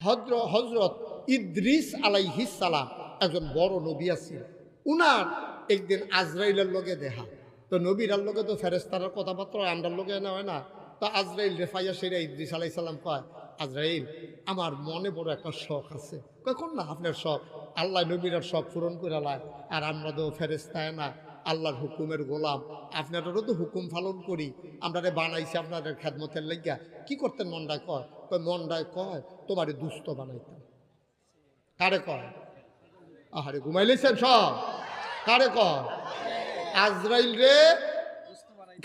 হজরত ইদ্রিস আলাইহিস সালাম একজন বড় নবী আছেন। উনার একদিন আজরাইলের লগে দেখা, তো নবীরার লগে তো ফেরেশতার কথাবার্তা আমরার লগে না হয় না। তো আজরাইল রেফাইয়া সেরা ইদ্রিস আলাইহিস সালাম কয়, আজরাইল আমার মনে বড় একটা শখ আছে। কখন না আপনার শখ, আল্লাহ নবীরার শখ পূরণ করে লায়, আর আমরা তো ফেরেশতায় না, আল্লাহর হুকুমের গোলাম, আপনাদেরও তো হুকুম পালন করি, আমরা বানাইছি আপনাদের খেদমতের লাগিয়া। কি করতেন মনটায় কয়? মনটায় কয় তোমারে দুস্থ বানাইতাম। কারে কয়? আহারে ঘুমাইলেছেন সব? কারে কয়? আজরাইল রে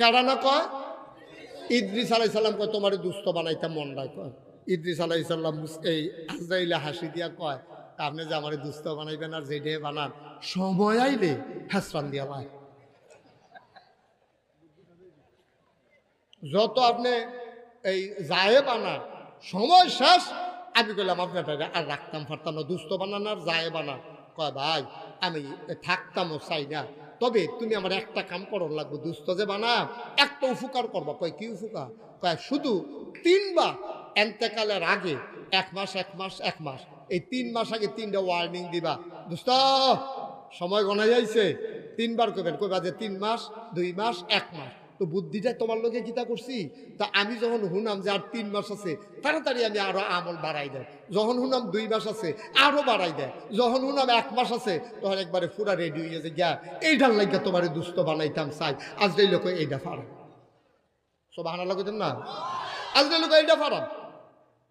কারা না কয়? ইদ্রিস আলাইহিস সালাম কয় তোমারে দুস্থ বানাইতাম মনটায় কয়। ইদ্রিস আলাইহিস সালাম এই আজরাইলে হাসি দিয়া কয়, আপনি যে আমারে দুস্থ বানাইবেন আর যেটা বানান, সময় আইলে হাসরান দিয়া লায়। যত আপনি এই জায়ে বানান, সময় শেষ। আমি কইলাম আপনার আর রাখতাম পারতাম না, দুস্থ বানান আর জায়ে বানান। কয় ভাই আমি থাকতামও চাই না, তবে তুমি আমার একটা কাম করার লাগবে, দুস্থ যে বানা একটা উপকার করবা। কয় কি উপকার? কয় শুধু 3 বার এন্তেকালের আগে 1 মাস 1 মাস 1 মাস, এই 3 মাস আগে 3টা ওয়ার্নিং দিবা, দোস্ত সময় গণা যাইছে, 3 বার কইবেন, কইবা যে 3 মাস 2 মাস 1 মাস। তো বুদ্ধিটা তোমার লোকে কিতা করছি, তা আমি যখন শুনাম যে আর 3 মাস আছে, তাড়াতাড়ি আমি আরো আমল বাড়াই দেয়। যখন শুনাম 2 মাস আছে আরো বাড়াই দেয়। যখন শুনাম 1 মাস আছে তখন একবারে পুরা রেডি হয়ে যে গিয়া এইটার লাগিয়া তোমার দুস্থ বানাইতাম চাই। আজরাইল লোক এইটা ফারাম, সব হানা লাগতেন না, আজরাইল লোক এইটা ফারাম।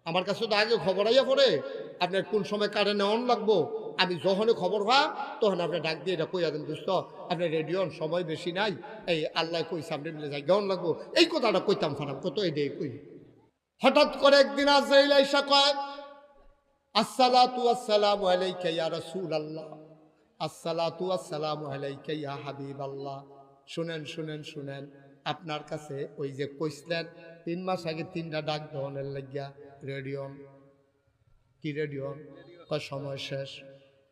আমার কাছে তো আগে খবর আইয়া পড়ে আপনার কোন সময় কারে নেওয়ান লাগবো। আমি যখনই খবর পাই তখন আপনি ডাক দিয়ে এটা কইয়া দেন, দোস্ত আপনার রেডিওর সময় বেশি নাই, এই আল্লাহ কইছে আপনি মিলে যাই গেন লাগবো, এই কথাটা কইতাম ফারাম, কত এটাই কই। হঠাৎ করে একদিন আজরাইল আইসা কয়, আসসালাতু আসসালামু আলাইকা ইয়া রাসূলুল্লাহ, আসসালাতু আসসালামু আলাইকা ইয়া হাবিবাল্লাহ। শুনেন শুনেন শুনেন, আপনার কাছে ওই যে কইছিলেন 3 মাস আগে 3টা ডাক দেওয়ানের লাগিয়া রেডিওন, কি রেডিওন? কয় সময় শেষ।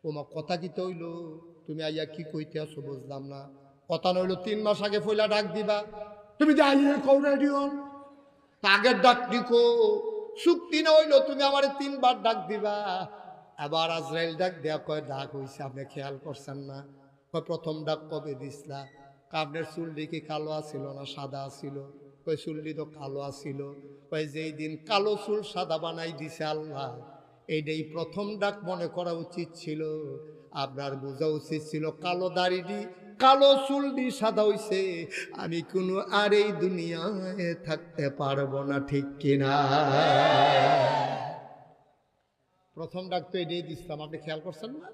ওমা কথা কি তৈল, তুমি আইয়া কি কইতে আসো বুঝলাম না। কথা নইল 3 মাস আগে ফইলা ডাক দিবা, তুমি যে আইয়া কও রেডিওন, আগের ডাক দিকো চুক্তি না হইল তুমি আমার 3 বার ডাক দিবা। আবার আজরাইল ডাক দেয়া কয় ডাক হইছে, আপনি খেয়াল করছেন না? কয় প্রথম ডাক কবে দিসলা? আপনার চুলটি কি কালো আছিল না সাদা আছিল? কয় চুলটি তো কালো আছিল। কয় যেই দিন কালো চুল সাদা বানাই দিছে আল্লাহ, এইটাই প্রথম ডাক মনে করা উচিত ছিল। আপনার বোঝা উচিত ছিল কালো দাড়িটি কালো চুলটি সাদা হইছে, আমি কোনো আর এই দুনিয়ায় থাকতে পারবো না, ঠিক কিনা? প্রথম ডাক তো এটাই দিচ্ছিলাম, আপনি খেয়াল করছেন না?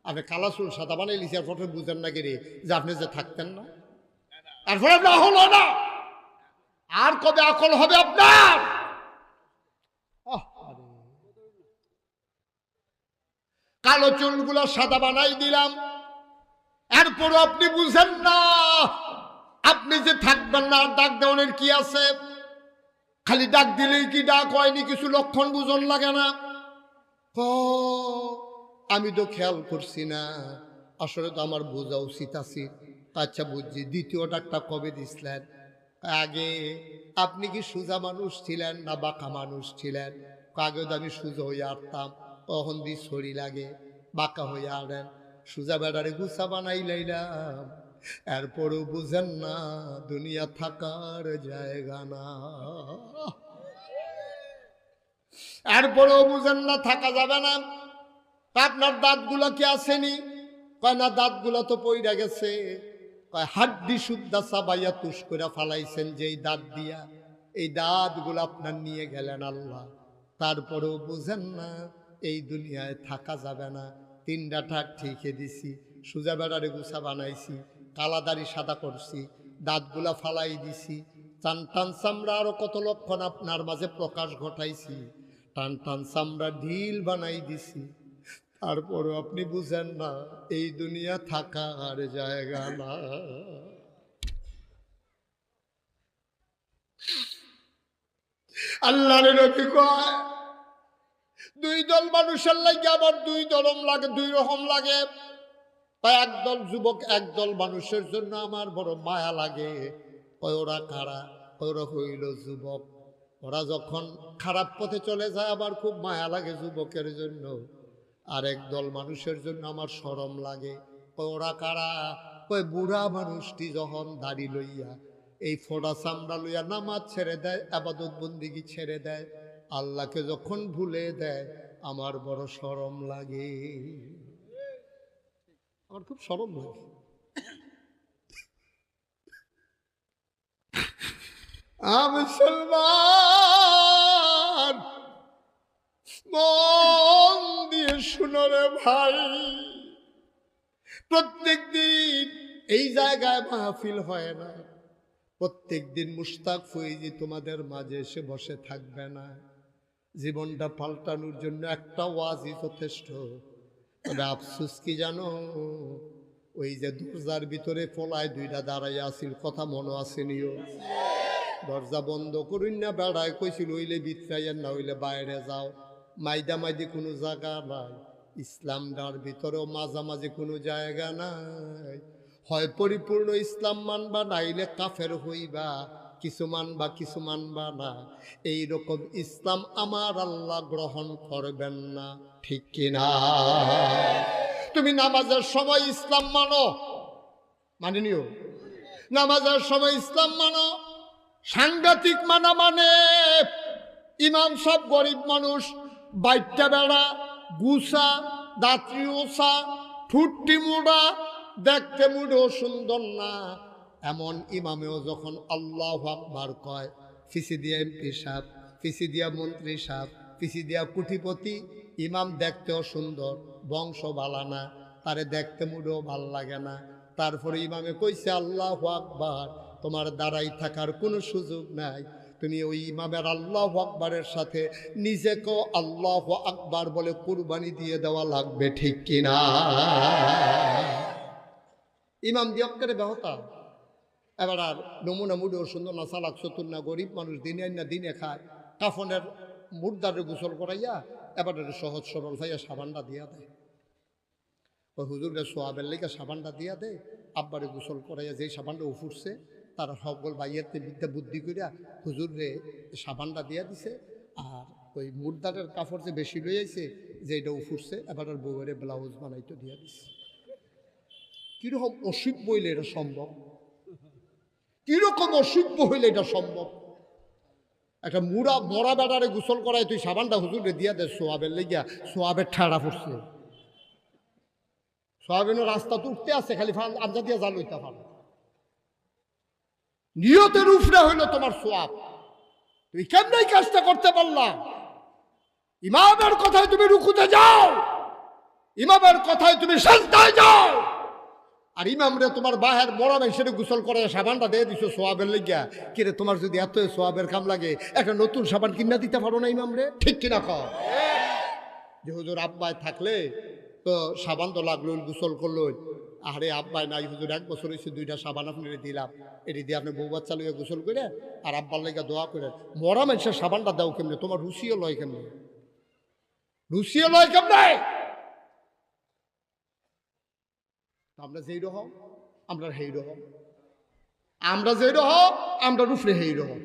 আপনি কালা চুল সাদা বানাই লিখে আর প্রথমে বুঝেন না গেলে যে আপনি যে থাকতেন না, তারপরে আপনি আকল হয় না। আর কবে আকল হবে আপনার? কালো চুলগুলো সাদা বানাই দিলাম, এরপরও আপনি বুঝেন না আপনি যে থাকবেন না। ডাক দেওয়ানের কি আছে? খালি ডাক দিলেই কি ডাক হয়নি? কিছু লক্ষণ বুঝন লাগে না? আমি তো খেয়াল করছি না, আসলে তো আমার বোঝা উচিত আছে। আচ্ছা বুঝছি, দ্বিতীয় ডাকটা কবে দিছিলেন? আগে আপনি কি সোজা মানুষ ছিলেন না বাঁকা মানুষ ছিলেন? আগে তো আমি সোজা হয়ে আসতাম, তখন দি ছড়ি লাগে, বাঁকা হয়ে আনেন, সোজা বেড়ারে গুছা বানাই লাইলাম। এরপরও বুঝেন না দুনিয়া থাকার জায়গা না, এরপরেও বুঝেন না থাকা যাবে না। আপনার দাঁতগুলো কি আসেনি? কয় না, দাঁতগুলো তো পইরা গেছে। কয় হাড্ডি শুদ্ধা চাবাইয়া তুষ করে ফালাইছেন যেই দাঁত দিয়া, এই দাঁতগুলো আপনার নিয়ে গেলেন আল্লাহ। তারপরেও বুঝেন না এই দুনিয়ায় থাকা যাবে না। 3টা ঠাক ঠিকই দিছি, সোজা বেড়ারে গুছা বানাইছি, কালা দাড়ি সাদা করছি, দাঁতগুলা ফালাই দিছি, টান টান চামড়া আরো কত লক্ষণ আপনার মাঝে প্রকাশ ঘটাইছি, টান টান চামড়া ঢিল বানাই দিছি। তারপরও আপনি বুঝেন না এই দুনিয়া থাকার জায়গা না। আল্লাহর নবী কয় 2 দল মানুষের লাগে আবার 2 ধরম লাগে, 2 রকম লাগে। একদল যুবক, একদল মানুষের জন্য আমার বড় মায়া লাগে। ওরা কারা? ওরা হইল যুবক। ওরা যখন খারাপ পথে চলে যায় আবার খুব মায়া লাগে যুবকের জন্য, আর একদল মানুষের জন্য আমার শরম লাগে। ওরা কারা? ওই বুড়া মানুষটি যখন দাড়ি লইয়া এই ফোড়া চামড়া লইয়া নামাজ ছেড়ে দেয়, আবাদত বন্দিগি ছেড়ে দেয়, আল্লাহকে যখন ভুলে দেয়, আমার বড় শরম লাগে। আমার খুব শরম লাগে। মুসলমান মন দিয়ে শুনো রে ভাই, প্রত্যেক দিন এই জায়গায় মাহফিল হয় না, প্রত্যেক দিন মুশতাক ফৈজি তোমাদের মাঝে এসে বসে থাকবে না। জীবনটা পাল্টানোর জন্য একটা ওয়াজই যথেষ্ট। তবে আফসোস কি জানো, ওই যে দরজার ভিতরে পলায় দুইটা দাঁড়াইয়া আসিল, কথা মনে আসেনিও? দরজা বন্ধ করুন না, বেড়ায় কইছিল হইলে বিতরাইয়ের না হইলে বাইরে যাও। মাইদা মাইদি কোনো জায়গা নাই, ইসলামটার ভিতরেও মাঝামাঝি কোনো জায়গা নাই। হয় পরিপূর্ণ ইসলাম মানবা, নাইলে কাফের হইবা, কিছু মানবা কিছু মানবা না। এইরকম ইসলাম আমার আল্লাহ গ্রহণ করবেন না, ঠিক কিনা? তুমি নামাজের সময় ইসলাম মানো, মানিনিও? নামাজের সময় ইসলাম মানো, সাংঘাতিক মানা মানে ইমাম সব গরিব মানুষ, বাইটটা বেড়া, গুসা, দাঁতরি ওসা, ঠুট্টি মুড়া, দেখতে মুড়েও সুন্দর না, এমন ইমামেও যখন আল্লাহু আকবার কয়, ফিসি দিয়া এমপি সাহেব, ফিসি দিয়া মন্ত্রী সাহেব, ফিসি দিয়া কোটিপতি, ইমাম দেখতেও সুন্দর, বংশ ভালো না, তারে দেখতে মুড়েও ভাল লাগে না। তারপরে ইমামে কইছে আল্লাহু আকবার, তোমার দাঁড়াই থাকার কোনো সুযোগ নাই, তুমি ওই ইমামের আল্লাহু আকবারের সাথে নিজেকেও আল্লাহু আকবার বলে কুরবানি দিয়ে দেওয়া লাগবে, ঠিক কিনা? ইমাম দিয়ক্কের ব্যবতা। এবার আর নমুনা মুডেও সুন্দর না, চালাক চতুর না, গরিব মানুষ, দিনে না দিনে খায়, কাফনের মুর্দারে গোসল করাইয়া এবার সহজ সরল ভাইয়া সাবানটা দিয়া দেয়। ওই হুজুরকে সোয়াবের লেগে সাবানটা দিয়া দেয়, আব্বারে গোসল করাইয়া যেই সাবানটা উফুরছে, তারা সকল ভাইয়াতে বিদ্যা বুদ্ধি করিয়া হুজুরে সাবানটা দিয়া দিছে। আর ওই মুর্দারের কাপড় যে বেশি লইয়াছে, যে এটা উফুরছে, এবার আর বউয়ের ব্লাউজ বানাইতে দিয়া দিছে। কিরকম অসভ্য হইলে এটা সম্ভব? কিরকম অসভ্য হইলে এটা সম্ভব? একটা মরা বেড়ারে গোসল করায় তুই সাবানটা হুজুরে দিয়া দে সোয়াবের লেগিয়া, সোয়াবের ঠাড়া পড়ছে, সোয়াবিনের রাস্তা তো উঠতে আছে, খালি আঞ্জা দিয়া জাল হইতে পারো। নিয়তের উপরে হইল তোমার সোয়াব, তুমি কেমন কাজটা করতে পারলা? ইমামের কথায় তুমি রুকুতে যাও, ইমামের কথায় তুমি সাজদায় যাও, আর ইমামরে তোমার বাহের বড় মেশিনে গোসল করে সাবানটা দিয়ে দিছো সোয়াবের লেগিয়া। কিরে, তোমার যদি এত সোয়াবের কাম লাগে, একটা নতুন সাবান কিনা দিতে পারো না ইমামরে, ঠিক কিনা কও? যে হুজুর আব্বায় থাকলে তো সাবান তো লাগলো, গোসল করলো, আরে আব্বাই নাই হুজুর, 1 বছর হয়েছে, 2টা সাবান আপনার দিলাম, এটি দিয়ে আপনি বউ বাচ্চা লইয়া গোসল করে আর আব্বার লেগে দোয়া করে, মরা মানুষের সাবানটা দাও কেমনে? তোমার রুচিও লয় কেমনে? রুচিও লয় কেমনে? আমরা যেই রকম আমরা হেই রকম, আমরা যেই রকম আমরা রুফরে হেই রকম।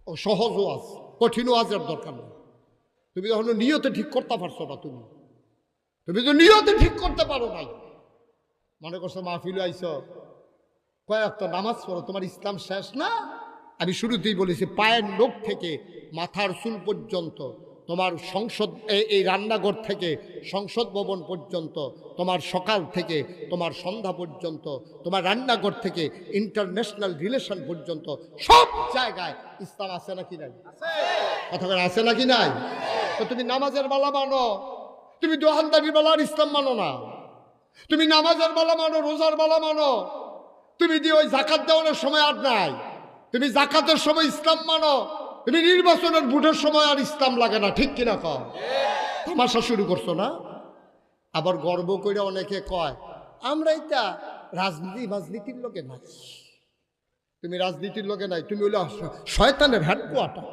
ও সহজও আছে, কঠিনও আজের দরকার নেই। তুমি যখন নিয়তে ঠিক করতে পারছো না, তুমি তো নিয়তে ঠিক করতে পারো নাই, মনে করছো মাহফিলে আইছো, কয়েকটা নামাজ পড়ো, তোমার ইসলাম শেষ না? আমি শুরুতেই বলেছি, পায়ের নখ থেকে মাথার চুল পর্যন্ত, তোমার সংসদ, এই রান্নাঘর থেকে সংসদ ভবন পর্যন্ত, তোমার সকাল থেকে তোমার সন্ধ্যা পর্যন্ত, তোমার রান্নাঘর থেকে ইন্টারন্যাশনাল রিলেশন পর্যন্ত, সব জায়গায় ইসলাম আছে নাকি নাই? কথা বলে আছে নাকি নাই? তো তুমি নামাজের বেলা মানো, তুমি দোকানদারির বেলা আর ইসলাম মানো না। তুমি নামাজের বেলা মানো, রোজার বেলা মানো, তুমি দিয়ে ওই জাকাত দেওয়ানোর সময় আর নাই, তুমি জাকাতের সময় ইসলাম মানো, তুমি নির্বাচনের ভোটের সময় আর ইসলাম লাগে না, ঠিক কিনা কও? তামাশা শুরু করছো না? আবার গর্ব করে অনেকে কয় আমরা এটা রাজনীতির লোকে নাই। তুমি রাজনীতির লোকে নাই, তুমি হইলে শয়তানের হেডকোয়ার্টার,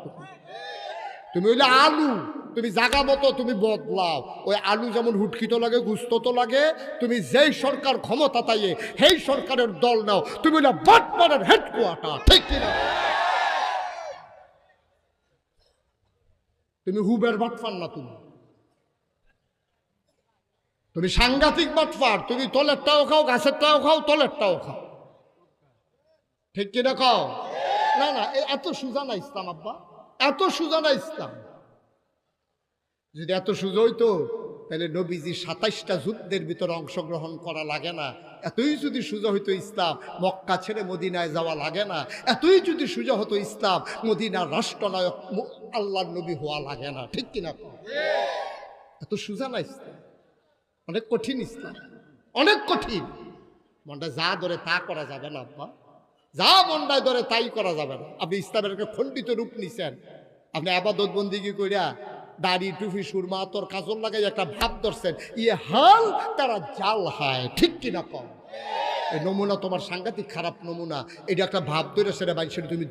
তুমি হইলে আলু, তুমি জাগা মতো তুমি বদলাও। ওই আলু যেমন হুটকি তো লাগে, গুস্ত তো লাগে, তুমি যেই সরকার ক্ষমতা তাইয়ে সেই সরকারের দল নাও, তুমি হইলে বাটপাড়ার হেডকোয়ার্টার, ঠিক কিনা? তুমি হুবের বাটফার না, তুমি সাংঘাতিক বাটফার। তুমি তলেরটাও খাও, গাছেরটাও খাও, তলেরটাও খাও, ঠিক কিনা খাও? না না, এত সোজা না ইসলাম আব্বা, এত সোজা না ইসলাম। যদি এত সোজা হইতো তাহলে নবীজি 27টা যুদ্ধের ভিতরে অংশগ্রহণ করা লাগে না। এতই যদি সোজা হইতো ইসলাম, মক্কা ছেড়ে মদিনায় যাওয়া লাগে না। এতই যদি সোজা হতো ইসলাম, মদিনার রাষ্ট্রনায়ক আল্লাহর নবী হওয়া লাগে না, ঠিক কিনা? এত সোজা না ইসলাম, অনেক কঠিন ইসলাম, অনেক কঠিন। মনটা যা ধরে তা করা যাবে না আব্বা, যা মনটায় ধরে তাই করা যাবে না। আপনি ইসলামের একটা খণ্ডিত রূপ নিছেন। আপনি আবাদত বন্দিগি কইরা দাড়ি টুপি সুরমা তোর কাজল লাগাই একটা ভাব ধরছেন, ইয়ে হাল তারা জাল হায়, ঠিক কিনা কম? এই নমুনা তোমার সাংঘাতিক খারাপ নমুনা। এটা একটা ভাব ধরে সেটা বাইক, সেটা তুমি